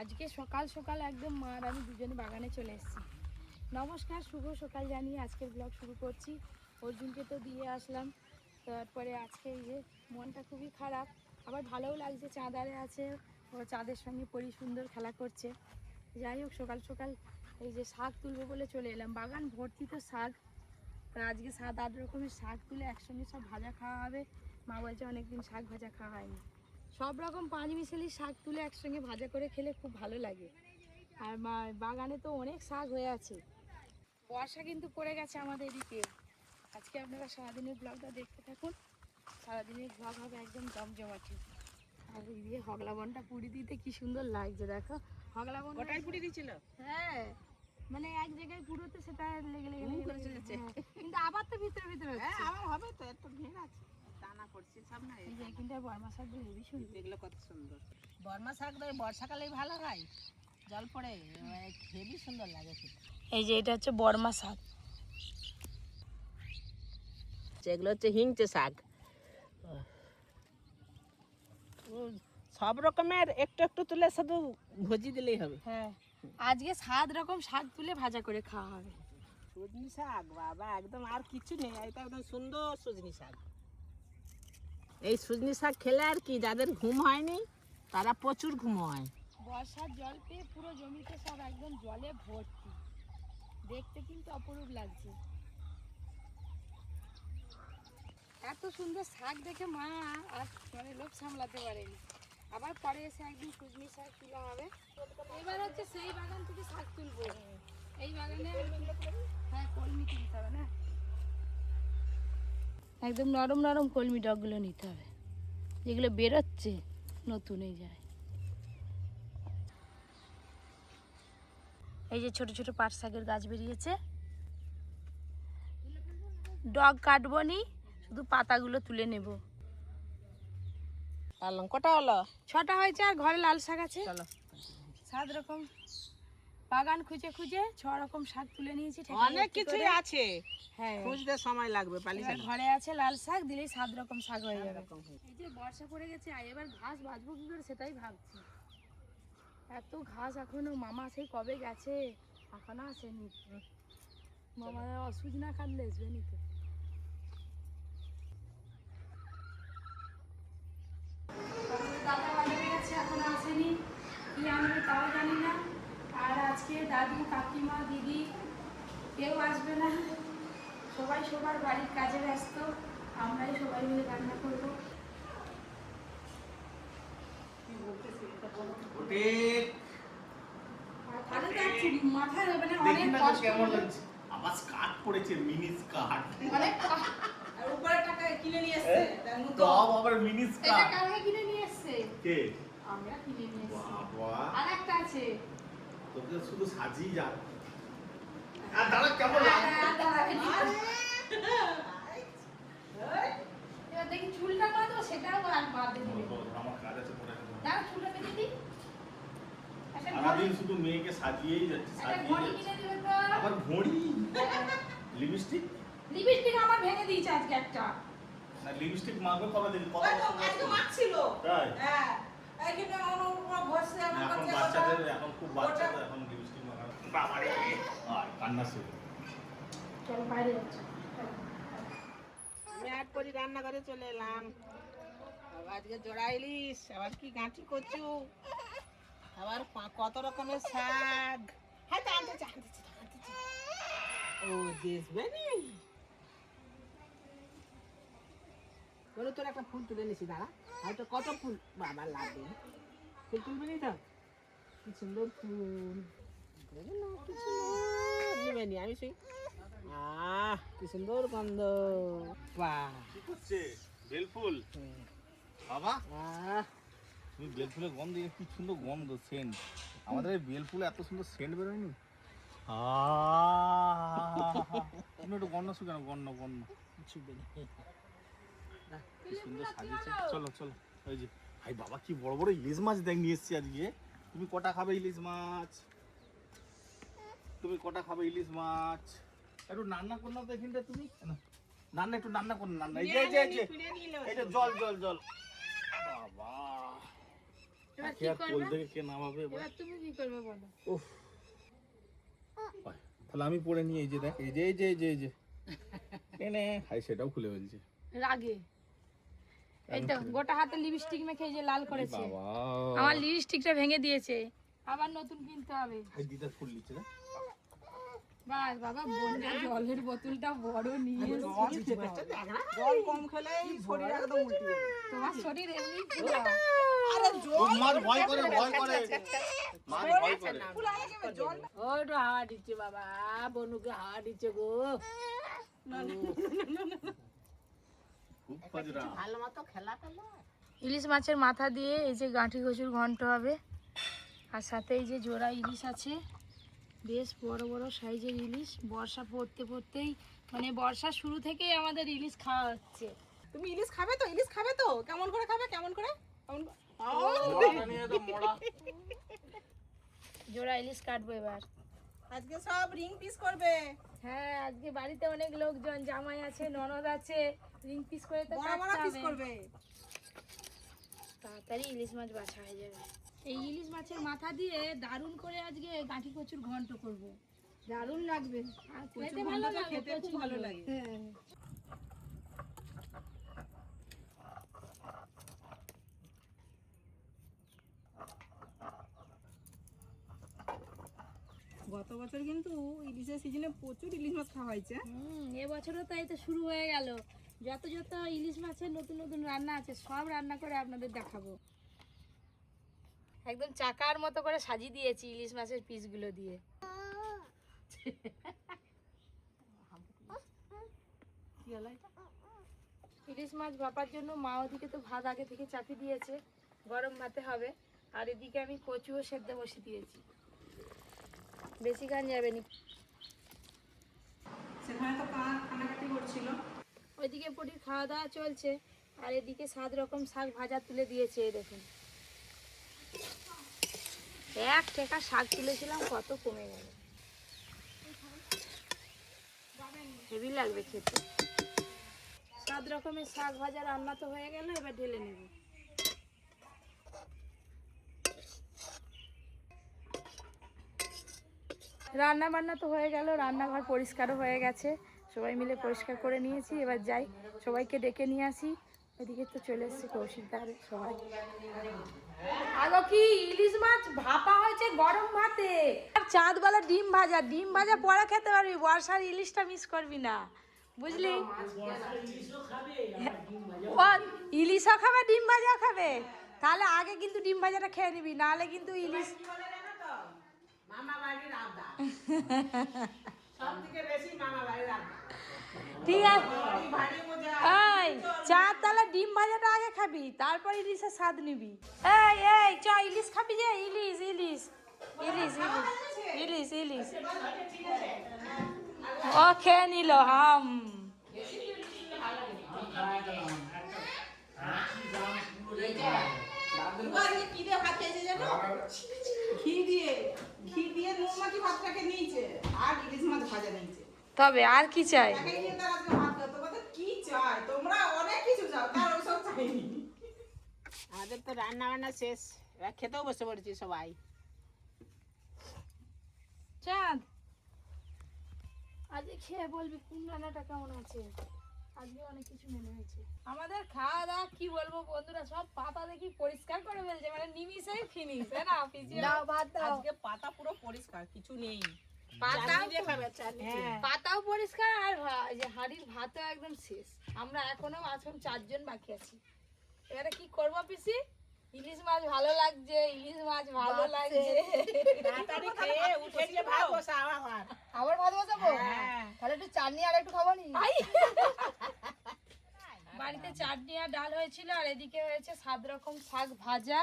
আজকে সকাল সকাল একদম মা আর আমি দুজনে বাগানে চলে এসেছি। নমস্কার, শুভ সকাল জানিয়ে আজকের ব্লগ শুরু করছি। অর্জুনকে তো দিয়ে আসলাম, তারপরে আজকে এই যে মনটা খুবই খারাপ, আবার ভালোও লাগছে। চাঁদারে আছে, ও চাঁদের সঙ্গে পরি সুন্দর খেলা করছে। যাই হোক, সকাল সকাল এই যে শাক তুলবো বলে চলে এলাম। বাগান ভর্তি তো শাক, তা আজকে 7-8 রকমের শাক তুলে একসঙ্গে সব ভাজা খাওয়া হবে। মা বলছে অনেকদিন শাক ভাজা খাওয়া হয়নি। সব রকম পাঁচ মিশালি শাক তুলে একসঙ্গে ভাজা করে খেলে খুব ভালো লাগে। আর বাগানে তো অনেক শাক হয়ে আছে। বর্ষা কিন্তু পড়ে গেছে আমাদের এদিকে। আজকে আপনারা সারাদিনের ব্লগটা দেখতে থাকুন। সারাদিনের ব্লগ হবে একদম জমজমাটি। আর এই দিয়ে হগলা বনটা পুড়ি দিতে কি সুন্দর লাগছে, দেখো। হগলা বন ওটাই পুড়ি দিয়েছিল। হ্যাঁ, মানে এক জায়গায় পুরোতে সেটা লেগে লেগে করে চলেছে। কিন্তু আবার তো ভিতরে ভিতরে হ্যাঁ, আবার হবে তো, এত ভিড় আছে। টানা পড়ছে সব না। এই যে এখানটায় বর্মা শাকগুলো হেবি সুন্দর। এগুলো কত সুন্দর। বর্মা শাক তো বর্ষাকালেই ভালো হয়, জল পড়ে হেবি সুন্দর লাগে খেতে। এই যে এটা হচ্ছে বর্মা শাক। এগুলো হচ্ছে হিংচে শাক। সব রকমের একটু একটু তুলে শুধু ভজি দিলেই হবে। হ্যাঁ, আজকে 7 রকম শাক তুলে ভাজা করে খাওয়া হবে। সজনি শাক বাবা, একদম আর কিছু নেই, এটা একদম সুন্দর সজনি শাক। এই সজনি শাক খেলে আর কি, যাদের ঘুম হয়নি তারা প্রচুর ঘুম হয়। বর্ষার জল পেয়ে পুরো জমিতে সব একদম জলে ভর্তি, দেখতে কিন্তু অপরূপ লাগছে। এত সুন্দর শাক দেখে মা আর মানে লোভ সামলাতে পারেনি। আবার পরে এসে একদিন সজনি শাক তোলা হবে। এবার হচ্ছে সেই বাগান থেকে শাক তুলবো। এই বাগানে হ্যাঁ, কলমি তুলতে হবে না, একদম নরম নরম কলমি ডগগুলো নিতে হবে, যেগুলো বেরোচ্ছে নতুন। এই যায়, এই যে ছোট ছোট পাট শাকের গাছ বেরিয়েছে। ডগ কাটবো নি, শুধু পাতাগুলো তুলে নেব। পারলাম কটা হলো? 6টা হয়েছে, আর ঘরে লাল শাক আছে। চলো। 7 রকম বাগান খুঁজে খুঁজে 6 রকম শাক তুলে নিয়েছি। অনেক কিছুই আছে, হ্যাঁ, খুঁজতে সময় লাগবে। এবার ঘরে আছে লাল শাক, দিলেই 7 রকম শাক হয়ে যাবে। এই যে বর্ষা পড়ে গেছে, আর এবার ঘাস বাঁধবো কি করে সেটাই ভাবছি। এত ঘাস এখনো, মামা সেই কবে গেছে এখনো আসেনি। মামা ওষুধ না খাটলে আসবে নি তো। দাদা বাজারে গেছে, এখনো আসেনি, কি আনবে তাও জানি না। আর আজকে দাদু, কাকিমা, দিদি কেউ আসবে না, সবাই সবার বাড়ির কাজে ব্যস্ত। আমরাই সবাই মিলে রান্না করবো। আর তাহলে তো আর মাথায় হবে না, অনেক কষ্ট। কেমন লাগছে? আমার স্কার্ট পরেছে, মিনি স্কার্ট। অনেক আর উপরে টাকা কিনে নিয়ে এসেছে তার মতো। টপ আবার মিনি এটা স্কার্ট। কালকে কিনে নিয়ে এসছে, কে? আমরা কিনে নিয়ে এসেছি। বাবা, আর একটা আছে। তোকে শুধু সাজিয়ে যা। আর দাঁড়া, কেমন লাগছে? এবার দেখি চুলটা বাঁধো, সেটাও আর বাঁধে দিবে। আমার কাজ আছে পরে। দাঁড়া, চুলটা বেঁধে দিই। একটা সারাদিন শুধু মেয়েকে সাজিয়েই যাচ্ছে, সাজিয়ে ঘড়ি যাচ্ছে। কিনে দিবে তো। আবার ঘড়ি, লিপস্টিক। লিপস্টিক আমার ভেঙে দিয়েছে আজকে একটা। না, লিপস্টিক মাখবে কবে দেখি? কত একদম মাখছিল। তাই? হ্যাঁ, এইখানে আমার ঘষছে আমার এখন কাছে। বাচ্চাদের, এখন খুব বাচ্চা তো, এখন লিপস্টিক মাখা। বাবা রে, আর কান্না শুরু। চলো বাইরে যাচ্ছি। আমি আট পরি রান্নাঘরে চলে এলাম। আজকে জোড়া ইলিশ, আবার কি গাঁঠি কচু, আবার কত রকমের শাক। হ্যাঁ, আনতেছে। ও দেখবে নি বলো, তোর একটা ফুল তুলে নিছি, দাঁড়া। হয়তো কত ফুল বাবা লাগবে। ফুল তুলবে নি তো? কি সুন্দর ফুল, কি সুন্দর নিবে নি আমি সেই। কি সুন্দর গন্ধ। বাহ, কি করছে? বেলফুল বাবা, তুমি বেলফুলের গন্ধ, কি সুন্দর গন্ধ, সেন্ট। আমাদের এই বেলফুলে এত সুন্দর সেন্ট বেরোয়নি। তুমি একটু গন্ধ শুকানো, গন্ধ গন্ধ কি সুন্দর সাজিয়েছে। চলো চলো, ওই যে ভাই বাবা, কি বড় বড় ইলিশ মাছ দেখ নিয়ে এসছি আজকে। তুমি কটা খাবে ইলিশ মাছ? তুমি কটা খাবে ইলিশ মাছ? একটু রান্না করো না তো এখানটা তুমি। রান্না একটু রান্না করো, রান্না। এই যে এই যে এই যে জল জল জল। বাবা, এবার কে কি আর কোল করবে? থেকে কে নামাবে এবার? এবার তুমি কি করবে বলো? উফ তাহলে আমি পড়ে নিয়ে এই যে দেখ এই যে এনে হাই সেটাও খুলে ফেলছে রাগে এই তো গোটা হাতে লিপস্টিক মেখে এই যে লাল করেছে। বাবা আমার লিপস্টিকটা ভেঙে দিয়েছে, আবার নতুন কিনতে হবে। হাই দিদার ফুল নিচ্ছে না বাস বাবা বন্যা জলের বোতলটা বড় নিয়ে জল কম খেলেই শরীর একদম উল্টে যাবে। তোমার শরীর এমনি পুরো আরে খুব মাছ ভয় করে মাছ ভয় করে জল ওই তো হাওয়া দিচ্ছে বাবা, বনুকে হাওয়া দিচ্ছে গো। খুব ফাজরা ভালো মতো খেলা খেলা। ইলিশ মাছের মাথা দিয়ে এই যে গাঁঠি কচুর ঘন্ট হবে, আর সাথে এই যে জোড়া ইলিশ আছে, বেশ বড় বড় সাইজের ইলিশ। বর্ষা পড়তে পড়তেই মানে বর্ষা শুরু থেকেই আমাদের ইলিশ খাওয়া হচ্ছে। তুমি ইলিশ খাবে তো? ইলিশ খাবে তো? কেমন করে খাবে? কেমন করে? মোড়াটা নিয়ে তো মোড়া জোড়া ইলিশ কাটবো এবার। আজকে সব রিং পিস করবে। হ্যাঁ, আজকে বাড়িতে অনেক লোকজন, জামাই আছে, ননদ আছে, রিং পিস করে তো বড় বড় কাটতে পিস হবে। করবে। তাড়াতাড়ি ইলিশ মাছ বাছা হয়ে যাবে। এই ইলিশ মাছের মাথা দিয়ে দারুণ করে আজকে গাঁঠি কচুর ঘন্ট করব, দারুণ লাগবে। আর খেতে ভালো লাগবে, খেতে খুব ভালো লাগে। হ্যাঁ। গত বছর কিন্তু ইলিশের সিজনে প্রচুর ইলিশ মাছ খাওয়া হয়েছে। এবছরও তাই তো শুরু হয়ে গেল। যত যত ইলিশ মাছের নতুন নতুন রান্না আছে সব রান্না করে আপনাদের দেখাবো। একদম চাকার মতো করে সাজিয়ে দিয়েছি ইলিশ মাছের পিসগুলো দিয়ে। ইলিশ মাছ ভাপার জন্য মা ওদিকে তো ভাত আগে থেকে চাপিয়ে দিয়েছে, গরম ভাতে হবে। আর এদিকে আমি কচুও সেদ্ধ বসে দিয়েছি, বেশি গান যাবে না। সেখানে তো কানাকাটি করছিল। ওইদিকে পটির খাওয়া দাওয়া চলছে, আর এদিকে 7 রকম শাক ভাজা তুলে দিয়েছে। এই দেখুন, এক টেকা শাক তুলেছিলাম, কত কমে গেল। হেভি লাগবে খেতে। 7 রকমের শাক ভাজা রান্না তো হয়ে গেল, এবার ঢেলে নেব। রান্না বান্না তো হয়ে গেল, রান্নাঘর পরিষ্কারও হয়ে গেছে, সবাই মিলে পরিষ্কার করে নিয়েছি। এবার যাই সবাইকে ডেকে নিয়ে আসি। ওইদিকে তো চলে এসছে কৌশিকদার সবাই। আগো কি ইলিশ মাছ ভাপা হয়েছে গরম ভাতে, আর চাঁদবেলা ডিম ভাজা। ডিম ভাজা পরে খেতে পারবি, বর্ষার ইলিশটা মিস করবি না, বুঝলি? ও ইলিশও খাবে, ডিম ভাজাও খাবে, তাহলে আগে কিন্তু ডিম ভাজাটা খেয়ে নিবি, নাহলে কিন্তু ইলিশ। মামা বাড়ির আবদার সবথেকে বেশি মামা বাড়ির আবদার। ঠিক আছে, ভারী মজা। এই চাঁদ তাহলে ডিম ভাজাটা আগে খাবি, তারপর ইলিশের স্বাদ নিবি। এই এই চ ইলিশ খাবি যে, ইলিশ ইলিশ ইলিশ ইলিশ ইলিশ ইলিশ। ও খেয়ে নিল হাম। কি দিয়ে ভাত খেয়েছে জানো? ঘি দিয়ে নুন মাখি ভাতটাকে নিয়েছে, আর ইলিশ মাছ ভাজা নিয়েছে। তবে আর কি চাই? তাকে নিয়ে তার আজকে ভাত খাও। তোমাদের কি চাই? তোমরা অনেক কিছু চাও, তার ওইসব চাইনি। আমাদের তো রান্না বান্না শেষ, এবার খেতেও বসে পড়েছি সবাই। চাঁদ আজকে খেয়ে বলবি কোন রান্নাটা কেমন আছে। আজকে অনেক কিছু মেনু হয়েছে আমাদের। খাওয়া দাওয়া কি বলবো বন্ধুরা, সব পাতা দেখি পরিষ্কার করে ফেলছে, মানে নিমিষেই ফিনিশ। না অফিসে আজকে পাতা পুরো পরিষ্কার, কিছু নেই। পাতাও পরিষ্কার, আর এই যে হাড়ির ভাতও একদম শেষ। আমরা এখনো এখন 4 জন বাকি আছি। এবারে কি করবো পিসি? ইলিশ মাছ ভালো লাগছে, ইলিশ মাছ ভালো লাগছে। তাড়াতাড়ি খেয়ে উঠে গিয়ে ভাত বসাও আবার। আবার ভাত বসাবো? তাহলে একটু চাটনি আর একটু খাবো নি? বাড়িতে চাটনি আর ডাল হয়েছিল, আর এদিকে হয়েছে 7 রকম শাক ভাজা,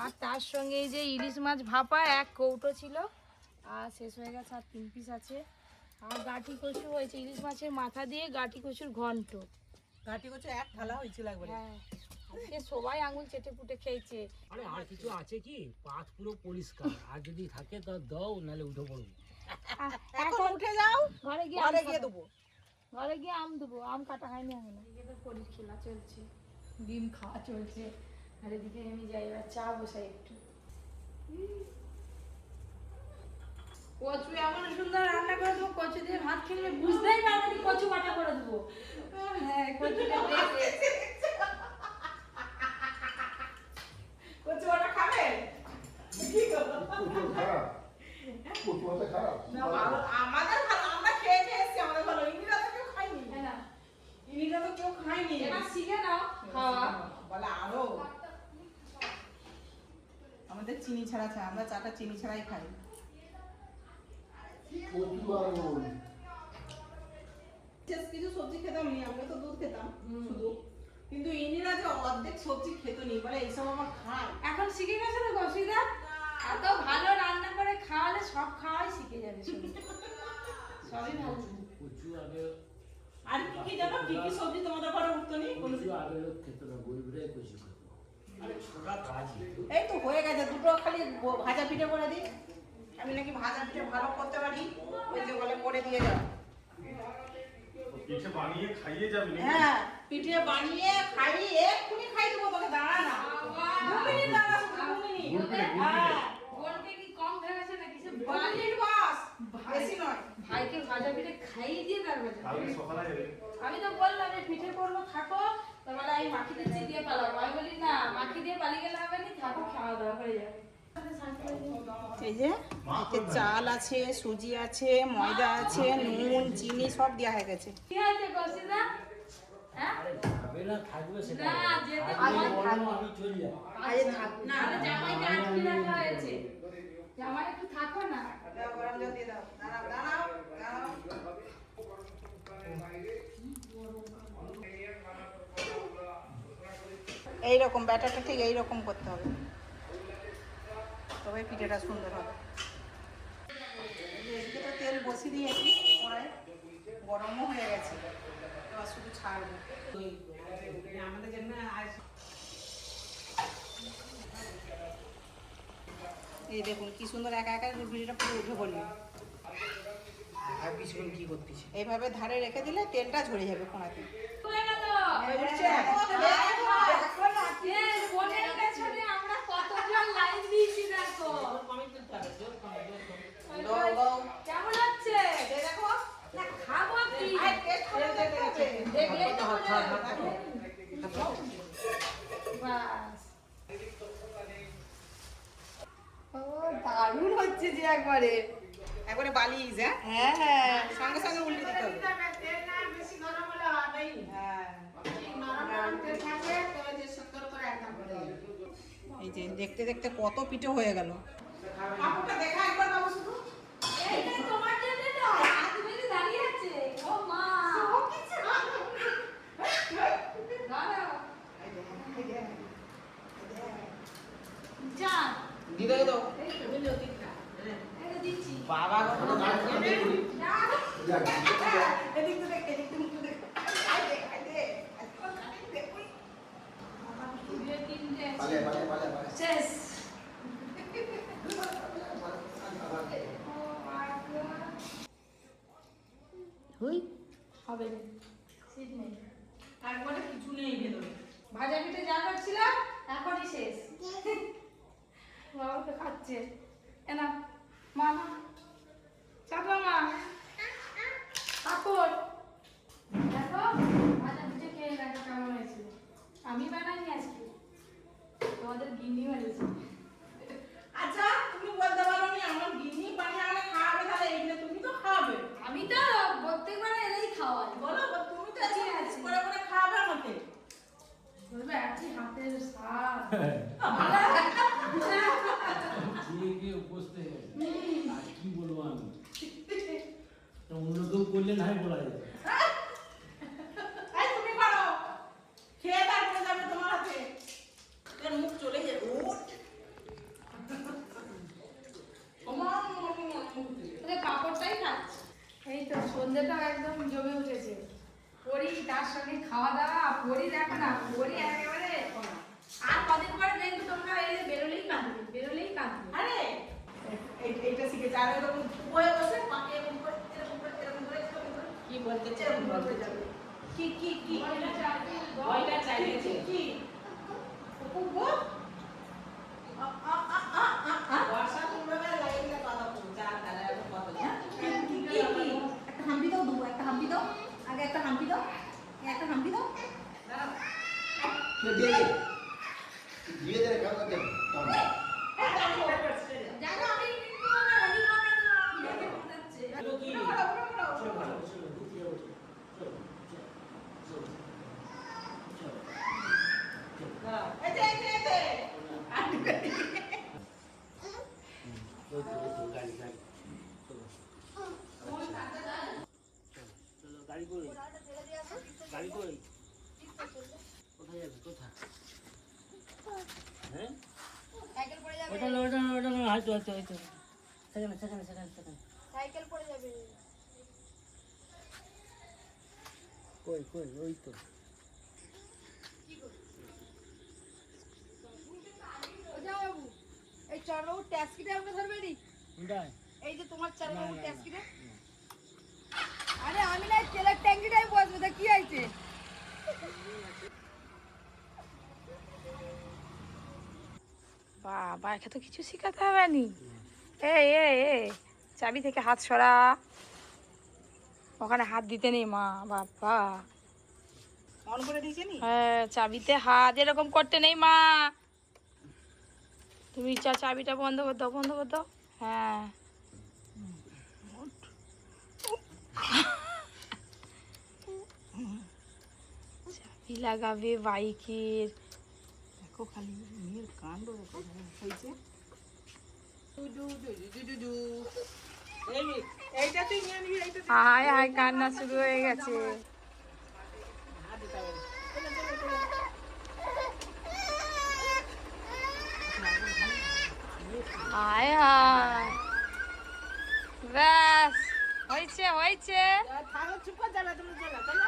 আর তার সঙ্গে এই যে ইলিশ মাছ ভাপা 1 কৌটো ছিল, আর শেষ হয়ে গেছে, আর 3 পিস আছে। আর গাঁঠি কচু হয়েছে, ইলিশ মাছের মাথা দিয়ে গাঁঠি কচুর ঘন্ট। ঘাটি কচু এক থালা হয়েছিল একবারে। হ্যাঁ, আজকে সবাই আঙুল চেটে পুটে খেয়েছে। আরে আর কিছু আছে কি? পাত পুরো পরিষ্কার, আর যদি থাকে তা দাও, নালে উঠে পড়বো। এখন উঠে যাও, ঘরে গিয়ে ঘরে গিয়ে দেবো। ঘরে গিয়ে আম দেবো, আম কাটা হয়নি এখনো। এদিকে তো পরীর খেলা চলছে, ডিম খাওয়া চলছে, আর এদিকে আমি যাই এবার চা বসাই একটু। কচু এমন সুন্দর রান্না করে দেবো, কচু দিয়ে ভাত খেলে বুঝতেই পারবে না কচু বাটা করে দেবো। হ্যাঁ, কচুটা দেখে কচু বাটা খাবে? কি গো? না, ভালো, আমাদের ভালো, আমরা খেয়ে খেয়ে এসেছি, আমাদের ভালো। ইনিরা তো কেউ খায়নি। তাই না? ইনিরা তো কেউ খায়নি। এবার শিখে নাও খাওয়া। বলে আরো আমাদের চিনি ছাড়া চা, আমরা চাটা চিনি ছাড়াই খাই। কিছু সবজি খেতাম নি, আমরা তো দুধ খেতাম শুধু, কিন্তু ইনিরা যে অর্ধেক সবজি খেত নি, বলে এইসব আমার খায়। এখন শিখে গেছে তো কৌশিকদা, এত ভালো রান্না করে খাওয়ালে সব খাওয়াই শিখে যাবে শুধু। সবই ভালো। কচু আগে আর কি কি জানো, কি কি সবজি তোমাদের ঘরে উঠতো নি? কচু আগে লোক খেত না, গরিবরাই কচু খেত। আরে ছোটা কাজই এই তো হয়ে গেছে, দুটো খালি ভাজা পিঠে করে দিই। আমি নাকি ভাজা পিঠে ভালো করতে পারি, ওই যে বলে করে দিয়ে যাও। পিঠে বানিয়ে খাইয়ে যাবি নাকি? হ্যাঁ, পিঠে বানিয়ে খাইয়ে এক্ষুনি খাই দেবো, তোকে দাঁড়া না। 2 মিনিট দাঁড়া, শুধু 2 মিনিট। হ্যাঁ, বোনকে কি কম ভেবেছে নাকি? সে 2 মিনিট বাস, বেশি নয়। ভাইকে ভাজা পিঠে খাইয়ে দিয়ে তারপরে যাবে। কালকে সকালে যাবে। আমি তো বললাম যে পিঠে করবো থাকো, তারপরে আমি মাখি দিচ্ছি দিয়ে পালাবো। আমি বলি না, মাখি দিয়ে পালিয়ে গেলে হবে না, থাকো, খাওয়া দাওয়া হয়ে যাবে। এই যে এতে চাল আছে, সুজি আছে, ময়দা আছে, নুন চিনি সব দেওয়া হয়ে গেছে। কি আছে কৌশিকদা? হ্যাঁ? আরে যাবে না, থাকবে সেটা। না, যেতে আগে হয়, বলো, আমি চলে যাবো। আরে থাক না, আরে জামাইকে আটকে রাখা হয়েছে। জামাই একটু থাকো না। গরম জল দিয়ে দাও, দাঁড়াও দাঁড়াও দাঁড়াও। এইরকম ব্যাটারটা ঠিক এইরকম করতে হবে, তবে পিঠেটা সুন্দর হবে। এদিকে তো তেল বসিয়ে দিয়েছি, কড়াই গরমও হয়ে গেছে, এবার শুধু ছাড়বো। আমাদের জন্য এই দেখুন কি সুন্দর একা একা ভিডিওটা পুরো উঠে পড়লো। আর পিছন কি করতেছে? এইভাবে ধারে রেখে দিলে তেলটা ঝরে যাবে কোনাতে। হয়ে গেল। উঠছে। দেখো না, কে ফোনের পেছনে আমরা কতজন লাইন দিয়েছি দেখো। কেমন হচ্ছে? দেখো না খাবো কি? টেস্ট করে দেখতে হবে। দেখলেই তো বোঝা যাবে। বাস। ও দারুণ হচ্ছে যে একবারে। একবারে বালিশ, হ্যাঁ হ্যাঁ। সঙ্গে সঙ্গে উল্টে দিতে হবে। হ্যাঁ। এই যে দেখতে দেখতে কত পিঠে হয়ে গেল। কাপড়টা দেখা একবার বাবু শুধু। এইটা তোমার জন্য তো হাত মেলে দাঁড়িয়ে আছে। ও মা। দাঁড়াও। যান। দিদা দাও। এটা দিচ্ছি। বাবা গো। যা। এদিক তো দেখ, এদিক তো দেখ। আই দেখ, আই দেখ। দুই তিনটে আছে। শেষ। হুই হবে না। সিট নেই। একবারে কিছু নেই ভেতরে। ভাজা পিঠে যা করছিলাম এখনই শেষ। বাবা তো খাচ্ছে। এনা মামা চাপা মা কাপড় দেখো ভাজা পিঠে খেয়ে দেখো কেমন হয়েছিল। আমি বানাইনি আজকে, তোমাদের গিন্নি বানিয়েছে। আচ্ছা তুমি বলতে পারো নি আমার গিন্নি বানিয়ে আনে খাওয়াবে, তাহলে এইগুলো তুমি তো খাওয়াবে। আমি তো প্রত্যেকবার এলেই খাওয়াই। বলো তুমি তো ঠিক আছে। করে করে খাওয়াবে আমাকে। বলবে একই হাতের স্বাদ। খেয়ে গিয়ে উপস্থিত হয়ে গেছে। আর কি বলবো আমি? তা অন্য কেউ করলে নাই বলা যায়। এই তুমি করো, খেয়ে তারপরে যাবে তোমার হাতে। এর মুখ চলে যায়। ওঠ পাপড়টাই খাচ্ছে। এই তো সন্ধ্যেটাও একদম জমে উঠেছে। পরি তার সঙ্গে খাওয়া দাওয়া, পরি দেখো না, পরি একেবারে। আর কদিন পরে দেখবে তোমরা এই যে বেরোলেই কাঁদবে, বেরোলেই কাঁদবে। আরে এইটা শিখেছে। আর এরকম বয়ে বসে পাকে এরকম করে এরকম করে এরকম করে এরকম করে কি বলতে চাই এরকম বলতে যাবে। কি কি কি ভয়টা চাইবে, ভয়টা চাইছে কি? বর্ষা পূর্ণবেলা লাগিয়ে দিলে কথা বলছে আর তাহলে এখন কথা বলছে। একটা হাম্পি দাও দেবো, একটা হাম্পি দাও, আগে একটা হাম্পি দাও, একটা হাম্পি দাও। জানো আমি কিন্তু আমার অভিভাবক দেখে বানাচ্ছে। চলো কি চলো চলো ঢুকে যাবো চলো চলো চলো এই যে, এই যে, এই যে। গাড়ি গাড়ি চলো গাড়ি করে গাড়ি করে কোথায় যাবে কোথায় হ্যাঁ সাইকেল পড়ে যাবে, ওটা না ওটা না ওটা না হয়তো হয়তো হয়তো সেখানে সেখানে সেখানে সেখানে সাইকেল পড়ে যাবে। কই কই ওই তো ও যাও বাবু, এই চড়বাবু ট্যাক্সিটা আমাকে ধরবে নি? কোনটায় এই যে তোমার চড়বাবু ট্যাক্সিটা। আরে আমি না তেলের ট্যাঙ্কিটাই বসবো, তা কি হয়েছে? বাবা, একে তো কিছু শিখাতে হবে নি। এ চাবি থেকে হাত সরা, ওখানে হাত দিতে নেই মা। বাবা, অন করে দিয়েছে নি? হ্যাঁ, চাবিতে হাত এরকম করতে নেই মা। তুমি চাবিটা বন্ধ করে দাও, বন্ধ করে দাও। হ্যাঁ, চাবি লাগাবে বাইকের। দেখো খালি মেয়ের কাণ্ড দেখো হয়েছে। এই মেয়ে, এইটা তুই নিয়ে নিবি, এইটা তুই হায় হায়, কান্না শুরু হয়ে গেছে। হাত দিতে হবে। হায় হায়, ব্যাস হয়েছে হয়েছে। থাকো, চুপ করে যাবে, তুমি চলো চলো।